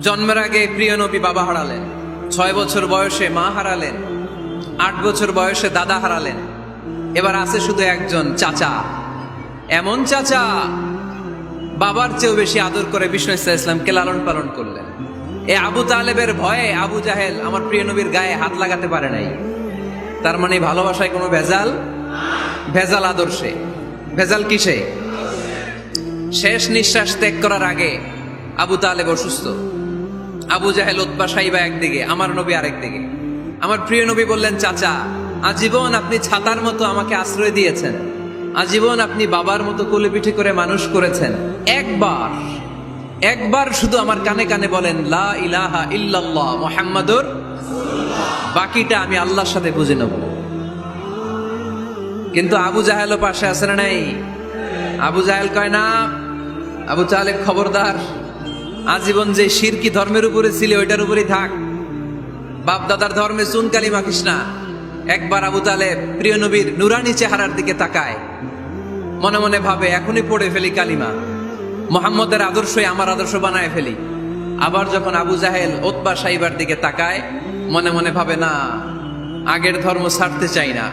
জন্মের আগে প্রিয় নবী বাবা হারালেন, 6 বছর বয়সে মা হারালেন, 8 বছর বয়সে দাদা হারালেন। এবার আছে শুধু একজন চাচা। এমন চাচা বাবার চেয়েও বেশি আদর করে বিষ্ণু ইসলামকে লালন পালন করলেন। এ আবু তালেবের ভয়ে আবু জাহেল আমার প্রিয় নবীর গায়ে হাত লাগাতে পারে নাই। তার মানে ভালোবাসায় কোনো ভেজাল? ভেজাল আদর্শে। ভেজাল কিসে? শেষ নিঃশ্বাস ত্যাগ করার আগে আবু তালেব অসুস্থ। আবু জাহেল উতবা সাইবা একদিকে, আমার নবী আরেকদিকে। আমার প্রিয় নবী বললেন, চাচা আজীবন আপনি ছাতার মতো আমাকে আশ্রয় দিয়েছেন, আজীবন আপনি বাবার মতো কোলে পিঠে করে মানুষ করেছেন। একবার শুধু আমার কানে কানে বলেন লা ইলাহা ইল্লাল্লাহ মুহাম্মাদুর রাসূলুল্লাহ, বাকিটা আমি আল্লাহর সাথে বুঝে নেব। কিন্তু আবু জাহেলও পাশে আছে না নাই? আবু জাহেল কয় না, আবু তালেব খবরদার, আজীবন যে শিরকি ধর্মের উপরে ছিল ওইটার উপরেই থাক, বাপ দাদার ধর্মে চুন কালি মাখিস না। একবার আবু তালেব প্রিয় নবীর নুরানি চেহারার দিকে তাকায়, মনে মনে ভাবে এখনই পড়ে ফেলি কালিমা, মুহাম্মদের আদর্শই আমার আদর্শ বানায় ফেলি। আবার যখন আবু জাহেল উতবা সাইবার দিকে তাকায়, মনে মনে ভাবে না, আগের ধর্ম ছাড়তে চাই না।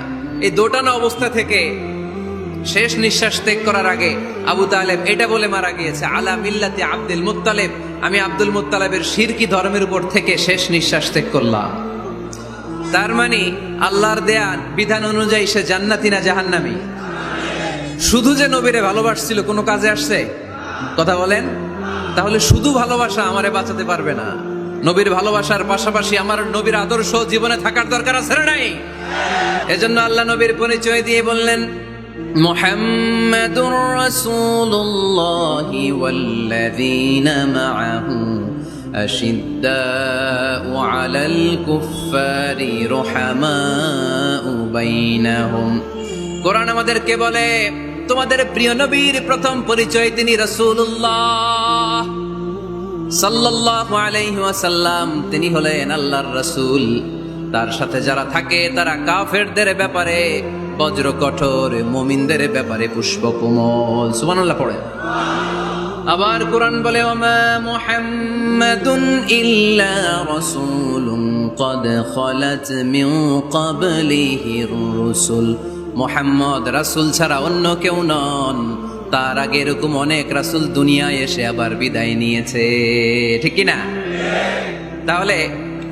এই দোটানা অবস্থা থেকে শেষ নিঃশ্বাস ত্যাগ করার আগে আবু তালেব এটা বলে মারা গিয়েছে, আলা মিল্লাতি আব্দুল মুত্তালিব, আমি আব্দুল মুত্তালিবের শিরকি ধর্মের উপর থেকে শেষ নিঃশ্বাস ত্যাগ করলাম। তার মানে আল্লাহর দেয়া বিধান অনুযায়ী সে জান্নাতি না জাহান্নামী? শুধু যে নবীরে ভালোবাসছিল কোনো কাজে আসছে? কথা বলেন। তাহলে শুধু ভালোবাসা আমারে বাঁচাতে পারবে না। নবীর ভালোবাসার পাশাপাশি আমার নবীর আদর্শ জীবনে থাকার দরকার আছে না নাই? এজন্য আল্লাহ নবীর পরিচয় দিয়ে বললেন, মুহাম্মাদুর রাসূলুল্লাহি ওয়াল্লাযীনা মাআহু আশিদ্দাউ আলাল কুফফারি রুহামাউ বাইনাহুম। কোরআন আমাদেরকে বলে তোমাদের প্রিয় নবীর প্রথম পরিচয় তিনি রাসূলুল্লাহ সাল্লাল্লাহু আলাইহি ওয়াসাল্লাম। তিনি হলেন আল্লাহর রাসূল। তার সাথে যারা থাকে তারা কাফেরদের ব্যাপারে বজ্র কঠোর, মুমিনদের ব্যাপারে পুষ্পকোমল। সুবহানাল্লাহ পড়ে। আবার কোরআন বলে, ওমা মুহাম্মাদুন ইল্লা রাসূলুন ক্বাদ খালাত মিন ক্বাবলিহির রাসূল। মুহাম্মদ রাসূল ছাড়া অন্য কেউ নন, তার আগে এরকম অনেক রাসূল দুনিয়ায় এসে আবার বিদায় নিয়েছে। ঠিক কি না? তাহলে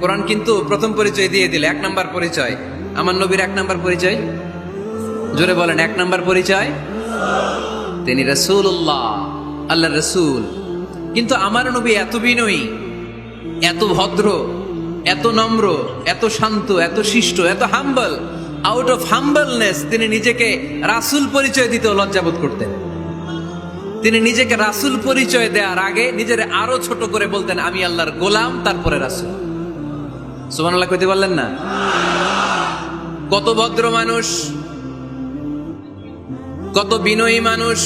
কোরআন কিন্তু প্রথম পরিচয় দিয়ে দিলে, 1 নাম্বার পরিচয় আমার নবীর। 1 নাম্বার পরিচয় জোরে বলেন, 1 নাম্বার পরিচয় তিনি রাসূলুল্লাহ, আল্লাহর রাসূল। কিন্তু আমার নবী এত বিনয়ী, এত ভদ্র, এত নম্র, এত শান্ত, এত শিষ্ট, এত হাম্বল। আউট অফ হাম্বলনেস তিনি নিজেকে রাসূল পরিচয় দিতে লজ্জাবোধ করতেন। তিনি নিজেকে রাসূল পরিচয় দেওয়ার আগে নিজের আরো ছোট করে বলতেন, আমি আল্লাহর গোলাম, তারপরে রাসূল। সুবহানাল্লাহ কইতে পারলেন না? কত ভদ্র মানুষ, কত বিনয়ী মানুষ।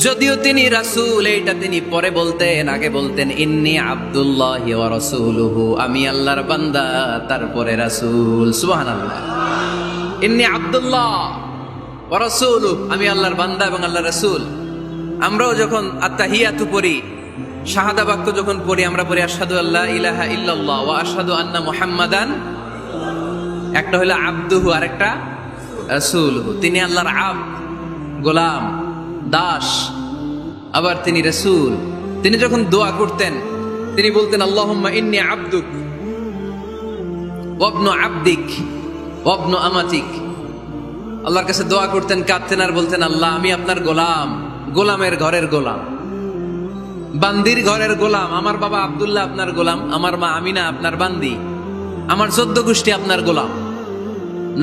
যদিও তিনি রাসূল, এইটা তিনি পরে বলতেন, আগে বলতেন ইন্নী আব্দুল্লাহি ওয়া রাসূলুহু, আমি আল্লাহর বান্দা, তারপরে রাসূল। সুবহানাল্লাহ। ইন্নী আব্দুল্লাহ ওয়া রাসূলুহু, আমি আল্লাহর বান্দা এবং আল্লাহর রাসূল। আমরাও যখন আত্তাহিয়াতু পড়ি, শাহাদা বাক্য যখন পড়ি, আমরা পড়ি আশহাদু আল্লা ইলাহা ইল্লাল্লাহ ওয়া আশহাদু আন্না মুহাম্মাদান। একটা হলো আব্দুহু, আরেকটা রাসূলুহু। তিনি আল্লাহর আব্দ, গোলাম, দাস, আবার তিনি রাসূল। তিনি যখন দোয়া করতেন তিনি বলতেন, আল্লাহুম্মা ইন্নী আবদুক ওয়া ইবনু আবদিক ওয়া ইবনু আমাতিক। আল্লাহর কাছে দোয়া করতেন, কাঁদতেন আর বলতেন, আল্লাহ আমি আপনার গোলাম, গোলামের ঘরের গোলাম, বান্দির ঘরের গোলাম। আমার বাবা আব্দুল্লাহ আপনার গোলাম, আমার মা আমিনা আপনার বান্দি, আমার 14 গোষ্ঠী আপনার গোলাম।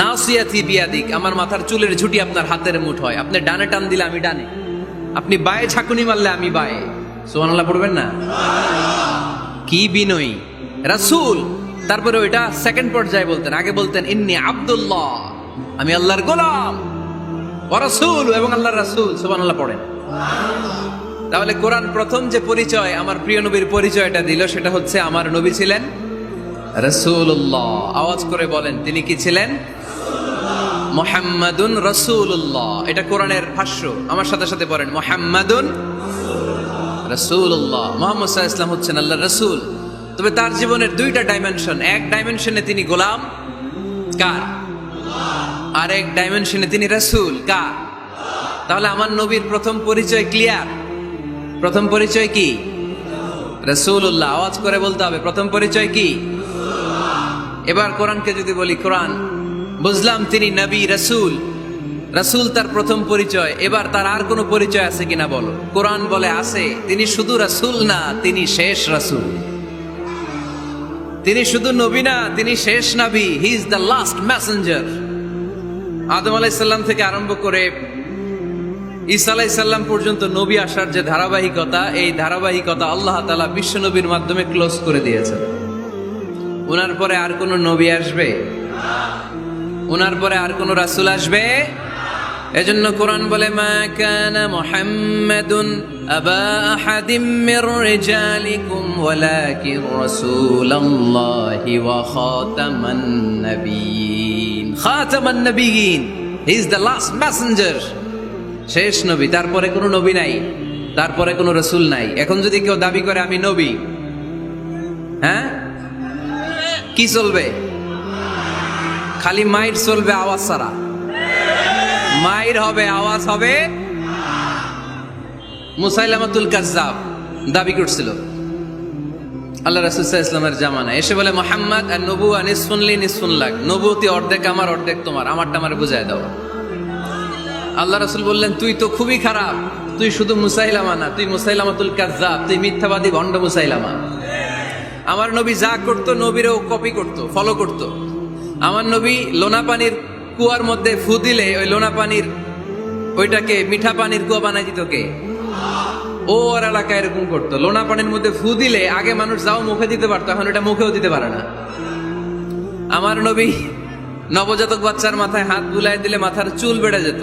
নাসিয়াতি বিয়াদিক, আমার মাথার চুলের ঝুঁটি আপনার হাতের মুঠোয়। আপনি ডানে টান দিলে আমি ডানে, আপনি বায়ে ঝাঁকুনি মারলে আমি বায়ে। সুবহানাল্লাহ পড়বেন না? কি বিনয়ী রাসূল। তারপরে ওইটা সেকেন্ড পর্যায়ে বলতেন। আগে বলতেন ইন্নী আব্দুল্লাহ, আমি আল্লাহর গোলাম, ওয়া রাসূল, এবং আল্লাহর রাসূল। সুবহানাল্লাহ পড়েন। তাহলে কোরআন প্রথম যে পরিচয় আমার প্রিয় নবীর পরিচয়টা দিল, সেটা হচ্ছে আমার নবী ছিলেন রাসূলুল্লাহ। আওয়াজ করে বলেন, তিনি কি ছিলেন? মুহাম্মাদুন রাসূলুল্লাহ। এটা কোরআনের ভাষ্য। আমার সাথে সাথে পড়েন, মুহাম্মাদুন রাসূলুল্লাহ। মুহাম্মদ সাল্লাল্লাহু আলাইহি ওয়াসাল্লাম হচ্ছেন আল্লাহর রাসূল। তবে তার জীবনের দুইটা ডাইমেনশন। এক ডাইমেনশনে তিনি গোলাম, কার? আর এক ডাইমেনশনে তিনি রাসূল, কার? তাহলে আমার নবীর প্রথম পরিচয় ক্লিয়ার। প্রথম পরিচয় কি? রাসূলুল্লাহ। আওয়াজ করে বলতে হবে, প্রথম পরিচয় কি? এবার কোরআনকে যদি বলি, কোরআন বুঝলাম তিনি নবী, রাসূল। রাসূল তার প্রথম পরিচয়। এবার তার আর কোনো পরিচয় আছে কিনা বলো? কোরআন বলে আছে। তিনি শুধু রাসূল না, তিনি শেষ রাসূল। তিনি শুধু নবী না, তিনি শেষ নবী। He is the last messenger. Adam আলাইহিস সালাম থেকে আরম্ভ করে ঈসা আলাইহিস সালাম পর্যন্ত নবী আসার যে ধারাবাহিকতা, এই ধারাবাহিকতা আল্লাহ তাআলা বিশ্ব নবীর মাধ্যমে ক্লোজ করে দিয়েছেন। ওনার পরে আর কোন নবী আসবে? ওনার পরে আর কোন রাসূল আসবে? এজন্য কোরআন বলে, মা কানা মুহাম্মাদুন আবা আহাদিম মির রিজালিকুম ওয়ালাকিন রাসূলুল্লাহি ওয়া খাতামান নাবিয়্যিন। খাতামান নাবিয়্যিন, he is the last messenger, শেষ নবী। তারপরে কোনো নবী নাই, তারপরে কোনো রাসূল নাই। এখন যদি কেউ দাবি করে আমি নবী, হ্যাঁ, কি চলবে? খালি মাইর চলবে, আওয়াজ ছাড়া। মাইর হবে, আওয়াজ হবে। মুসাইলামাতুল কাজ্জাব দাবি করছিল আল্লাহ রাসূল সাল্লাল্লাহু আলাইহি ওয়াসাল্লামের জামানায়, এসে বলে, মুহাম্মদ আর নবুয়া নিসফুন লি নিসফুন লাক। নবুয়তি অর্ধেক আমার, অর্ধেক তোমার, আমারটা আমার বুঝায় দাও। আল্লাহ রাসূল বললেন, তুই তো খুবই খারাপ, তুই শুধু মুসাইলামা না, তুই মুসাইলামাতুল কাজ্জাব, তুই মিথ্যাবাদী ভণ্ড মুসাইলামা। আমার নবী যা করতো নবীরও কপি করতো, ফলো করতো। আমার নবী লোনা পানির কুয়ার মধ্যে ফু দিলে ওই লোনা পানির ওইটাকে মিঠা পানির কুয়া বানাই দিত কে? ও ওর এলাকায় এরকম করতো। লোনা পানির মধ্যে ফু দিলে আগে মানুষ যাও মুখে দিতে পারতো, এখন এটা মুখেও দিতে পারে না। আমার নবী নবজাতক বাচ্চার মাথায় হাত বুলাই দিলে মাথার চুল বেড়ে যেত।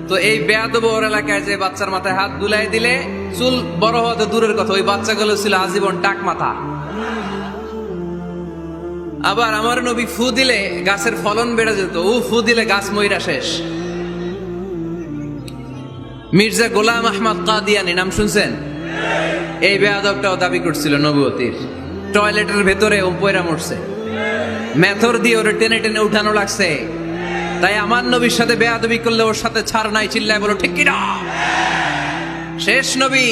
তো এই বেয়াদব ওর এলাকায় যে বাচ্চার মাথায় হাত বুলাই দিলে চুল বড় হওয়া তো দূরের কথা, ওই বাচ্চাগুলো ছিল আজীবন টাক মাথা। আবার আমার নবী ফু দিলে গাছের ফলন বেড়ে যেত, ও ফু দিলে গাছ মইরা শেষ। মির্জা গোলাম আহমদ কাদিয়ানি নাম শুনছেন? এই বেয়াদবটাও দাবি করছিল নবুয়তির। টয়লেটের ভেতরে ও পয়রা মরছে, মেথর দিয়ে ওরে টেনে টেনে উঠানো লাগছে। তাই আমার নবীর সাথে বেয়াদবি করলে ওর সাথে ছাড় নাই। চিল্লায় বলো ঠিক কিনা? শেষ নবী,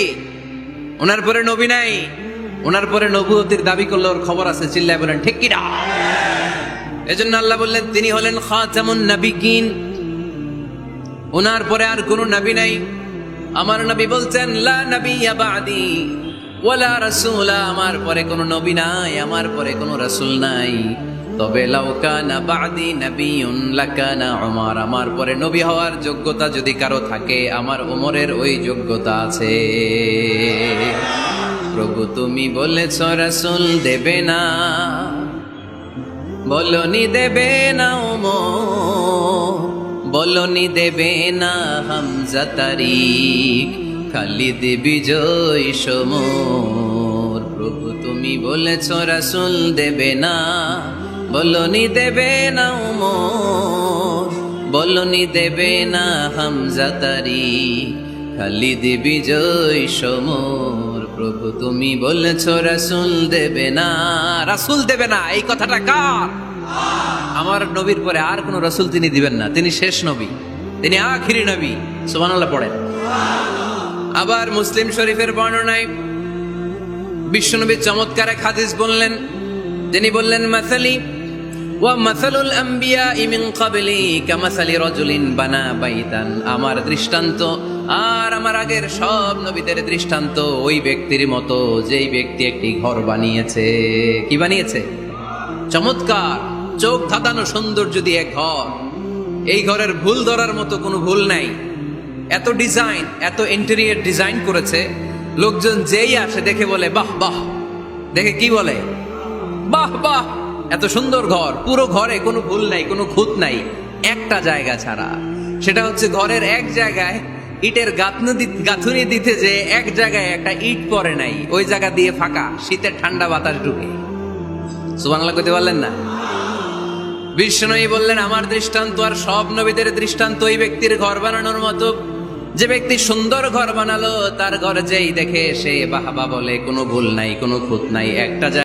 ওনার পরে নবী নাই। ওনার পরে নবুয়তির দাবি করলে ওর খবর আছে। চিল্লায় বলেন ঠিক কিনা? এজন্য আল্লাহ বললেন তিনি হলেন খাতামুন নাবিয়্যিন। ওনার পরে আর কোনো নবী নাই। আমার নবী বলছেন, লা নাবিয়্যা বা'দি ওয়ালা রাসূলা। আমার পরে কোনো নবী নাই, আমার পরে কোনো রাসূল নাই। তবে লাউ কানা বা'দি নাবিয়্যুন লাকানা উমর। আমার পরে নবী হওয়ার যোগ্যতা যদি কারো থাকে, আমার ওমরের ওই যোগ্যতা আছে। প্রভু তুমি বলেছ রাসূল দেবে না, বলনি দেবে না ওমর, বলনি দেবে না হামজা তারিক, খালিদ বিজয় সমর। প্রভু তুমি বলেছ রাসূল দেবে না, বলনি দেবে না ওমর, বলনি দেবে না হামজা তারিক, খালিদ বিজয় সমর। প্রভু তুমি বলেছ রাসূল দেবে না। রাসূল দেবে না, এই কথাটা কার? আমার নবীর পরে আর কোন রাসূল তিনি দিবেন না। তিনি শেষ নবী, তিনি আখিরি নবী। সুবহানাল্লাহ পড়েন। আবার মুসলিম শরীফের বর্ণনায় বিশ্বনবী চমৎকার এক হাদিস বললেন। তিনি বললেন, মাসালি ওয়া মাসালুল আম্বিয়া মিন ক্বাবলি কামাসালি রাজুলিন বানা বাইতান। আমার দৃষ্টান্ত আর আমার আগের সব নবীদের দৃষ্টান্ত ওই ব্যক্তির মতো, যেই ব্যক্তি একটি ঘর বানিয়েছে। কি বানিয়েছে? চমৎকার, চোখ ধাঁধানো সৌন্দর্য দিয়ে এক ঘর। এই ঘরের ভুল ধরার মতো কোনো ভুল নাই। এত ডিজাইন, এত ইন্টেরিয়র ডিজাইন করেছে, লোকজন যেই আসে দেখে বলে বাহ বাহ। দেখে কি বলে? বাহ বাহ, এত সুন্দর ঘর। পুরো ঘরে কোনো ভুল নাই, কোনো খুঁত নাই, একটা জায়গা ছাড়া। সেটা হচ্ছে ঘরের এক জায়গায় ইটের গাঁথুনি দিতে যে এক জায়গায় একটা ইট পড়ে নাই, ওই জায়গা দিয়ে ফাঁকা, শীতের ঠান্ডা বাতাস ঢুকে। সুবহানাল্লাহ কইতে পারলেন না? বিষ্ণুই বললেন, আমার দৃষ্টান্ত আর সব নবীদের দৃষ্টান্ত ওই ব্যক্তির ঘর বানানোর মতো, যে ব্যক্তি সুন্দর ঘর বানালো, তার ঘর যেই দেখে সে বাহবা বলে, কোনো ভুল নাই, কোনো খুঁত নাই, একটা